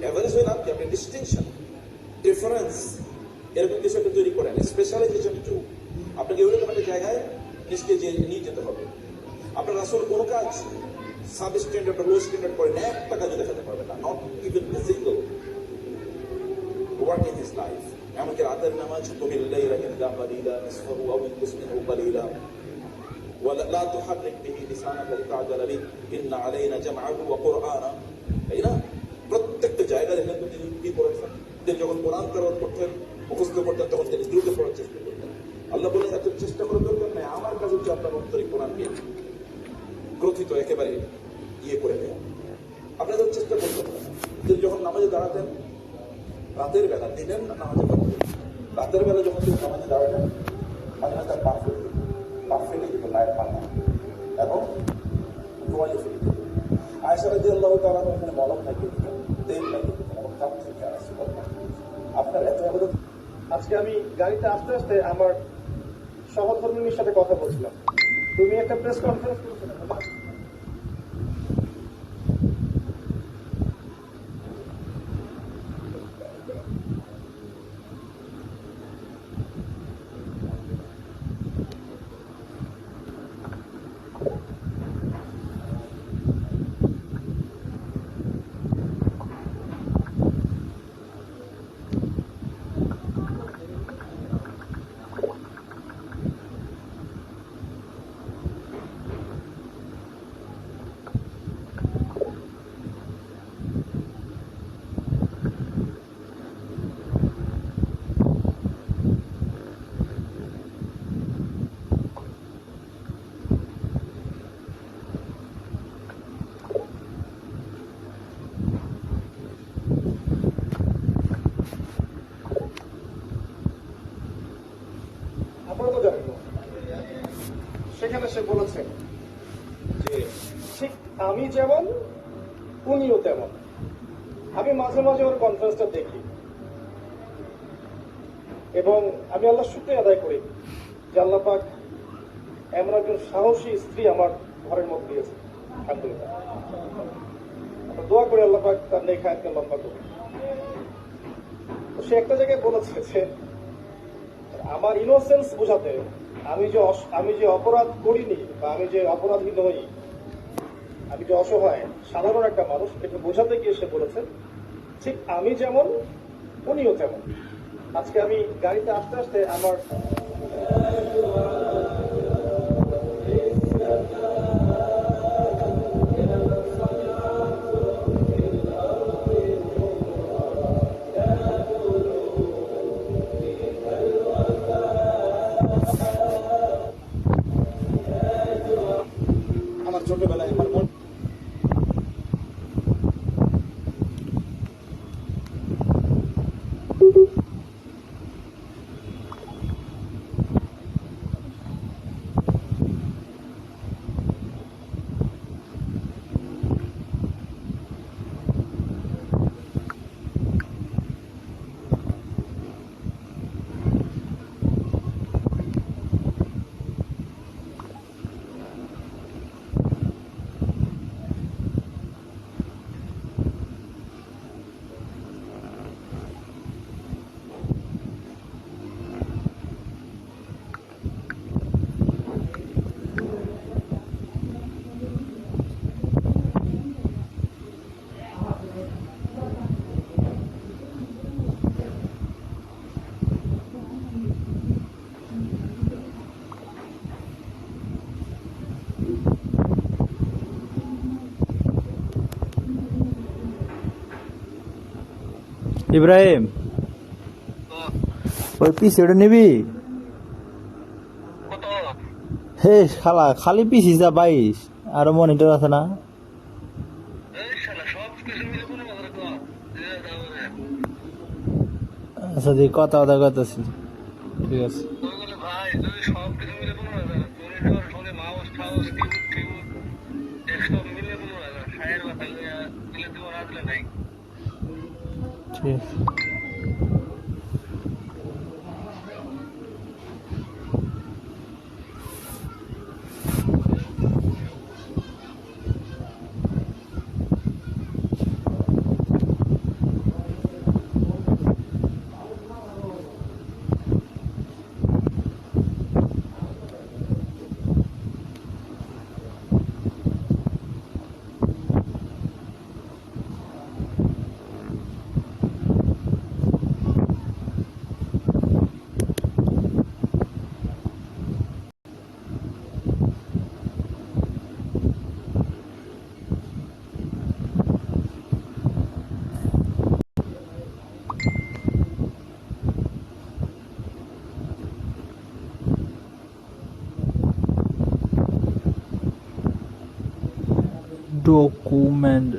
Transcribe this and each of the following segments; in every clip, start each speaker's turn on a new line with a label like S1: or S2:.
S1: Average হয়ে লাভ কি? আপনি ডিস্টিংশন, ডিফারেন্স, এরকম কিছু একটা তৈরি করেন, স্পেশালাইজেশন টু। আপনাকে ওইরকম একটা জায়গায় নিজকে নিয়ে যেতে হবে। আপনার রাসূল কোনো কাজ সাব স্ট্যান্ডার্ড লো স্ট্যান্ডার্ড করেন, একটা কাজও দেখাতে পারবে না, not even a single work in his life. এমনকি রাতের নামাজ কুমিল লাইলা ইল্লা কালিলা নিসফাহু আও ইনকুস মিনহু কালিলা ওয়ালা তুহাররিক বিহি লিসানাকা লিতা'জালা বিহি ইন্না আলাইনা জামআহু ওয়া কুরআনা। তাই না? প্রত্যেকটা জায়গায় দেখেন তো তিনি কি করেছেন। তিনি যখন কোরআন তেলাওয়াত করতেন, মুখস্থ করতেন, তখন তিনি দ্রুত পড়ার চেষ্টা করতেন। আল্লাহ বলেন এত চেষ্টা করে দরকার নাই, আমার কাছে হচ্ছে আপনার অন্তরে কোরআনকে গ্রথিত একেবারে করে দেয়। আপনাদের চেষ্টা করতে হবে। তিনি যখন নামাজে দাঁড়াতেন রাতের বেলা, দিনের নামাজে দাঁড়াতেন, রাতের বেলা যখন তিনি নামাজে দাঁড়াতেন, মাঝে মাঝে তার পা ফেলে যেত, গায়ের পাতা এবং ধোঁয়ালে ফেলে যেত। আয়েশা রাদিয়াল্লাহু তাআলা এখানে মলম লাগিয়ে দিতেন, তেল লাগিয়ে দিতেন এবং কাপ থেকে আসে। আপনার এত অবদান।
S2: আজকে আমি গাড়িতে আস্তে আস্তে আমার সহধর্মিনীর সাথে কথা বলছিলাম। তুমি একটা প্রেস কনফারেন্স করেছিলে। সেখানে সে বলেছে যে ঠিক আমি যেমন উনিও তেমন। আমি মাঝে মাঝে ওর কনফারেন্সটা দেখি এবং আমি আল্লাহর শুকরিয়া আদায় করি যে আল্লাহ পাক এমন একজন সাহসী স্ত্রী আমার ঘরের মধ্যে দিয়েছে। আলহামদুলিল্লাহ, দোয়া করে আল্লাহ পাক তার নেক হায়াতকে লম্বা করুন। তো সে একটা জায়গায় বলেছে যে আমার ইনোসেন্স বোঝাতে, আমি যে অপরাধ করিনি বা আমি যে অপরাধী নই, আমি যে অসহায় সাধারণ একটা মানুষ, এটা বোঝাতে গিয়ে সে বলেছে ঠিক আমি যেমন উনিও তেমন। আজকে আমি গাড়িতে আস্তে আস্তে আমার
S1: ছোটবেলায় আমার মন
S3: ইব্রাহিম, ওই পিসিটা নিবি? হে শালা, খালি পিসি যা 22 আর মনিটর আছে না? আচ্ছা দি কথা করতেছি, ঠিক আছে। ঠিক আছে। document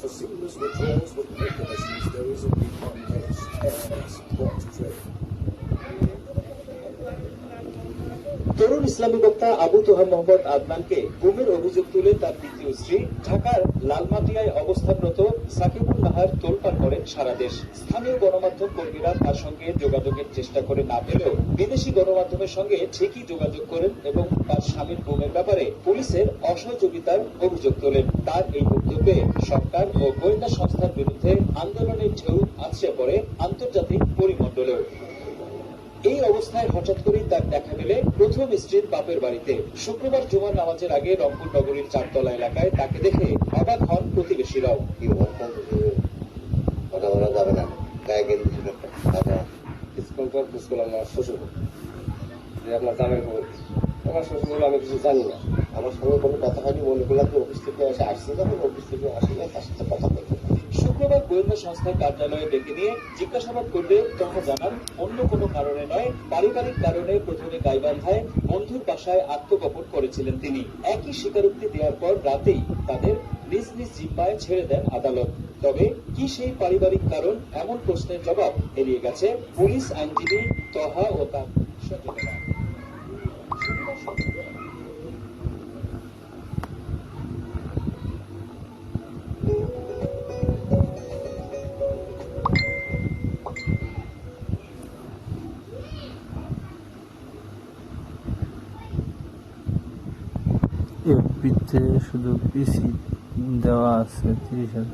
S4: For seamless withdrawals with mechanisms, there is a refund case. FS Bot Trade.
S5: তরুণ ইসলামী বক্তা আবু তোহা মোহাম্মদ আদনানকে গুমের অভিযোগ তুলে তার দ্বিতীয় স্ত্রী ঢাকার লালমাটিয়ায় অবস্থানরত সাকিবুল নাহার তোলপাড় করেন সারা দেশ। স্থানীয় গণমাধ্যম কর্মীরা তার সঙ্গে যোগাযোগের চেষ্টা করে না পেলেও বিদেশি গণমাধ্যমের সঙ্গে ঠিকই যোগাযোগ করেন এবং তার স্বামীর গুমের ব্যাপারে পুলিশের অসহযোগিতার অভিযোগ তোলেন। তার এই বক্তব্যে সরকার ও গোয়েন্দা সংস্থার বিরুদ্ধে আন্দোলনের ঢেউ আছড়ে পড়ে আন্তর্জাতিক পরিমণ্ডলেও। এই অবস্থায় হঠাৎ করেই তার দেখা মেলে প্রথম স্ত্রীর বাপের বাড়িতে। শুক্রবার জুমার নামাজের আগে রংপুর নগরীর চারতলা এলাকায় তাকে দেখে অবাক হন প্রতিবেশীরাও।
S6: কথা বলা যাবে না, গায়ে গেলে স্কুল পর স্কুল আমার শ্বশুর যে আপনার জামের খবর আমার শ্বশুর বলে আমি কিছু জানি না, আমার সঙ্গে কোনো কথা হয়নি। মনে করলাম যে অফিস থেকে এসে আসছে, যখন অফিস থেকে আসলে তার সাথে কথা বলতে।
S5: শুক্রবার গোয়েন্দা সংস্থার কার্যালয়ে ডেকে নিয়ে জিজ্ঞাসাবাদ করলে তখন জানান অন্য কোনো কারণে নয়, পারিবারিক কারণে প্রথমে গাইবান্ধায় বন্ধুর বাসায় আত্মগোপন করেছিলেন তিনি। একই স্বীকারোক্তি দেওয়ার পর রাতেই তাদের নিজ নিজ জিম্মায় ছেড়ে দেন আদালত। তবে কি সেই পারিবারিক কারণ, এমন প্রশ্নের জবাব এড়িয়ে গেছে পুলিশ আইনজীবী তহা ও তার সহযোগীরা।
S3: এফবিতে শুধু পিসি দেওয়া আছে 30,000।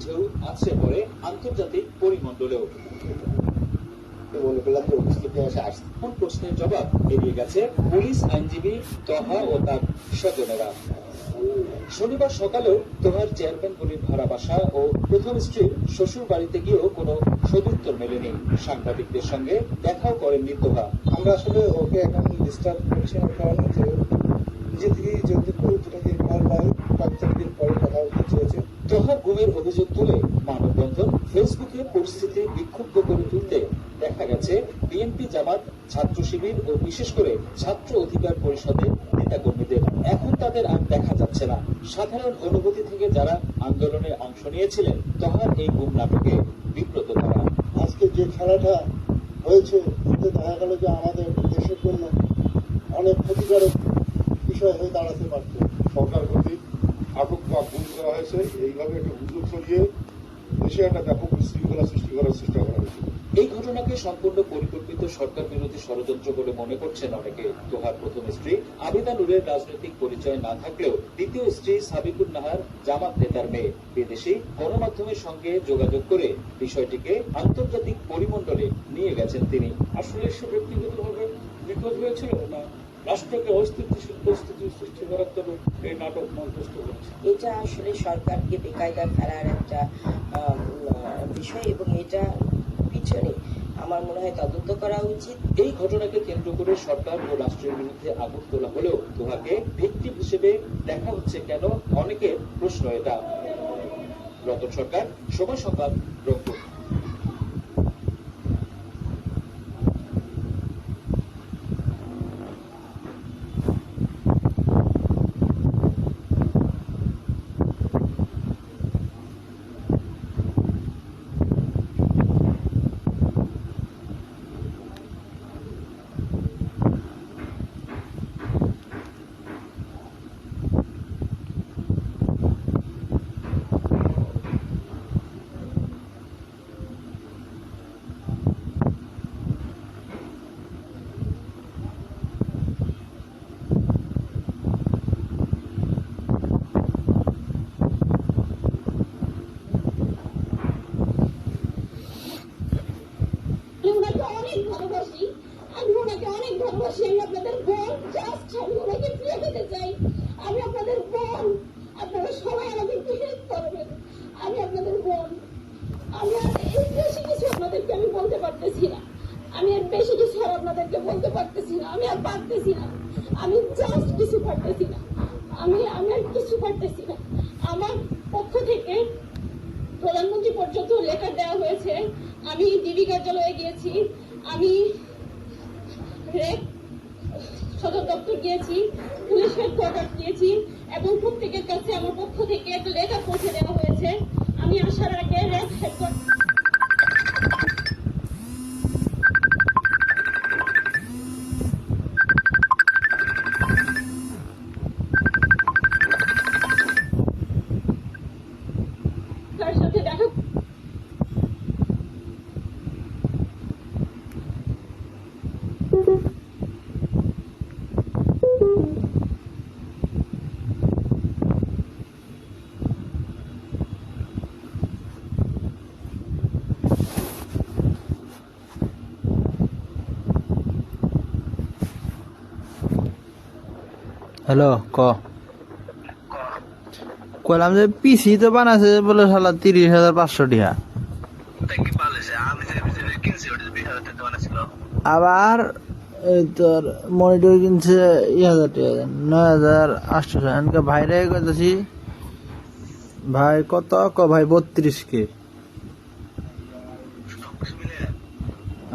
S5: ঢেউ আছড়ে পড়ে আন্তর্জাতিক পরিমণ্ডলেও।
S6: মনে করলাম যে অফিস থেকে এসে আসছে।
S5: কোন প্রশ্নের জবাব এড়িয়ে গেছে পুলিশ আইনজীবী তহা ও তার স্বজনেরা। শনিবার সকালেও তোহার চেয়ারম্যান গলির ভাড়া বাসা ও প্রথম স্ত্রীর শ্বশুর বাড়িতে গিয়েও কোনো সদুত্তর মেলেনি। সাংবাদিকদের সঙ্গে দেখাও করেননি তোহা।
S2: আমরা আসলে ওকে এখন ডিস্টার্ব করছি না, কারণ যে নিজে থেকেই যেহেতু দুটাকে কল বা 5-4 দিন পরে কথা বলতে চেয়েছে।
S5: তোহার গুমের অভিযোগ তুলে মানববন্ধন, ফেসবুকে পরিস্থিতি বিক্ষুব্ধ করে তুলতে দেখা গেল গেছে বিএনপি, জামাত, ছাত্র শিবির ও বিশেষ করে ছাত্র অধিকার পরিষদের নেতাকর্মীদের। এখন তাদের আর দেখা যাচ্ছে না। সাধারণ অনুভূতি থেকে যারা আন্দোলনে অংশ নিয়েছিলেন তখন এই গুম নাটকে বিব্রত তারা।
S7: আজকে যে খেলাটা হয়েছে এতে দেখা গেল যে আমাদের দেশের জন্য অনেক ক্ষতিকারক বিষয় হয়ে দাঁড়াতে পারত।
S8: সরকার কর্তৃক আটক বা গুম করা হয়েছে, এইভাবে একটা গুজব ছড়িয়ে দেশে একটা ব্যাপক বিশৃঙ্খলা সৃষ্টি করার চেষ্টা করা হয়েছে।
S5: এই ঘটনাকে সম্পূর্ণ পরিকল্পিত সরকার বিরোধী ষড়যন্ত্র বলে মনে করছেন অনেকে। তোহার প্রথম স্ত্রী আবিদা নূরের রাজনৈতিক পরিচয় না থাকলেও দ্বিতীয় স্ত্রী সাবিকুন নাহার জামাত নেতার মেয়ে। বিদেশি গণমাধ্যমের সঙ্গে যোগাযোগ করে বিষয়টিকে আন্তর্জাতিক পরিমণ্ডলে নিয়ে গেছেন তিনি।
S9: আসলে সে ব্যক্তিগতভাবে নিখোঁজ হয়েছিল না রাষ্ট্রকে অস্থিতিশীল পরিস্থিতি সৃষ্টি করার জন্য এই নাটক মঞ্চস্থ করেছে।
S10: এটা আসলে সরকারকে বেকায়দায় ফেলার একটা বিষয় এবং এটা পিছনে আমার মনে হয় তদন্ত করা উচিত।
S5: এই ঘটনাকে কেন্দ্র করে সরকার ও রাষ্ট্রের বিরুদ্ধে আগুন তোলা হলেও তোহাকে ভিকটিম হিসেবে দেখা হচ্ছে কেন, অনেকের প্রশ্ন এটা। রতন সরকার, সময় সংবাদ, রংপুর।
S11: আমি আপনাদের বোন, জাস্ট আমি ওনাকে বিয়ে পেতে চাই। আমি আপনাদের বোন, আপনারা সবাই আমাকে হেল্প করবেন। আমি আপনাদের বোন। আমি আর এর বেশি কিছু আপনাদেরকে আমি বলতে পারতেছি না। আমি আর বেশি কিছু আর আপনাদেরকে বলতে পারতেছি না। আমি আর পারতেছি না। আমি জাস্ট কিছু পারতেছি না। আমি আর কিছু পারতেছি না। আমার পক্ষ থেকে প্রধানমন্ত্রী পর্যন্ত লেটার দেওয়া হয়েছে। আমি ডিবি কার্যালয়ে গিয়েছি, আমি সদর দপ্তর গিয়েছি, পুলিশ হেডকোয়ার্টার গিয়েছি এবং প্রত্যেকের কাছে আমার পক্ষ থেকে একটা লেটার পৌঁছে দেওয়া হয়েছে। আমি আসার আগে র্যাব হেডকোয়ার্টার সাথে দেখা
S3: হ্যালো, কইলাম যে পিসি তো বানাছে বলে শালা 30,500 টাকা, আবার এই তোর মনিটর কিনছে 1,000 টাকা, 9,800। এনকে ভাইরে কইতেছি ভাই কত, ভাই 32K।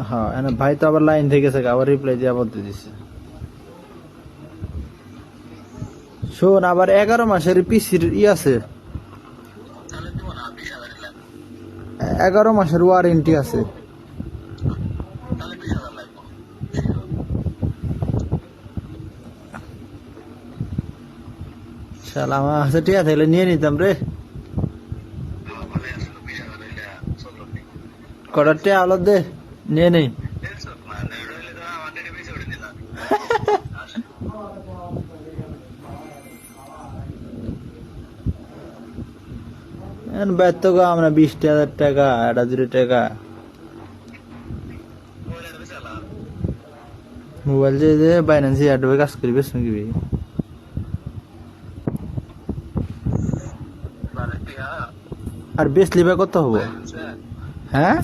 S3: হ্যাঁ, এনে ভাই তো আবার লাইন থেকে গেছে, আবার রিপ্লাই দিয়ে বলতে দিছে। শোন, আবার 11 মাসের পিসির আছে, 11 মাসের ওয়ারেন্টি আছে। শালা আমার কাছে টিয়া থাকলে নিয়ে নিতাম রে। কটা টিয়া হলো দে, নিয়ে নেই। ব্যর্থ গো আমরা 20,000 টাকা, 1,000 টাকা মোবাইল যে বাইন্যান্সে অ্যাডভাবে কাজ করি বেশ নাকি আর বেশ লিবা কত হবো? হ্যাঁ,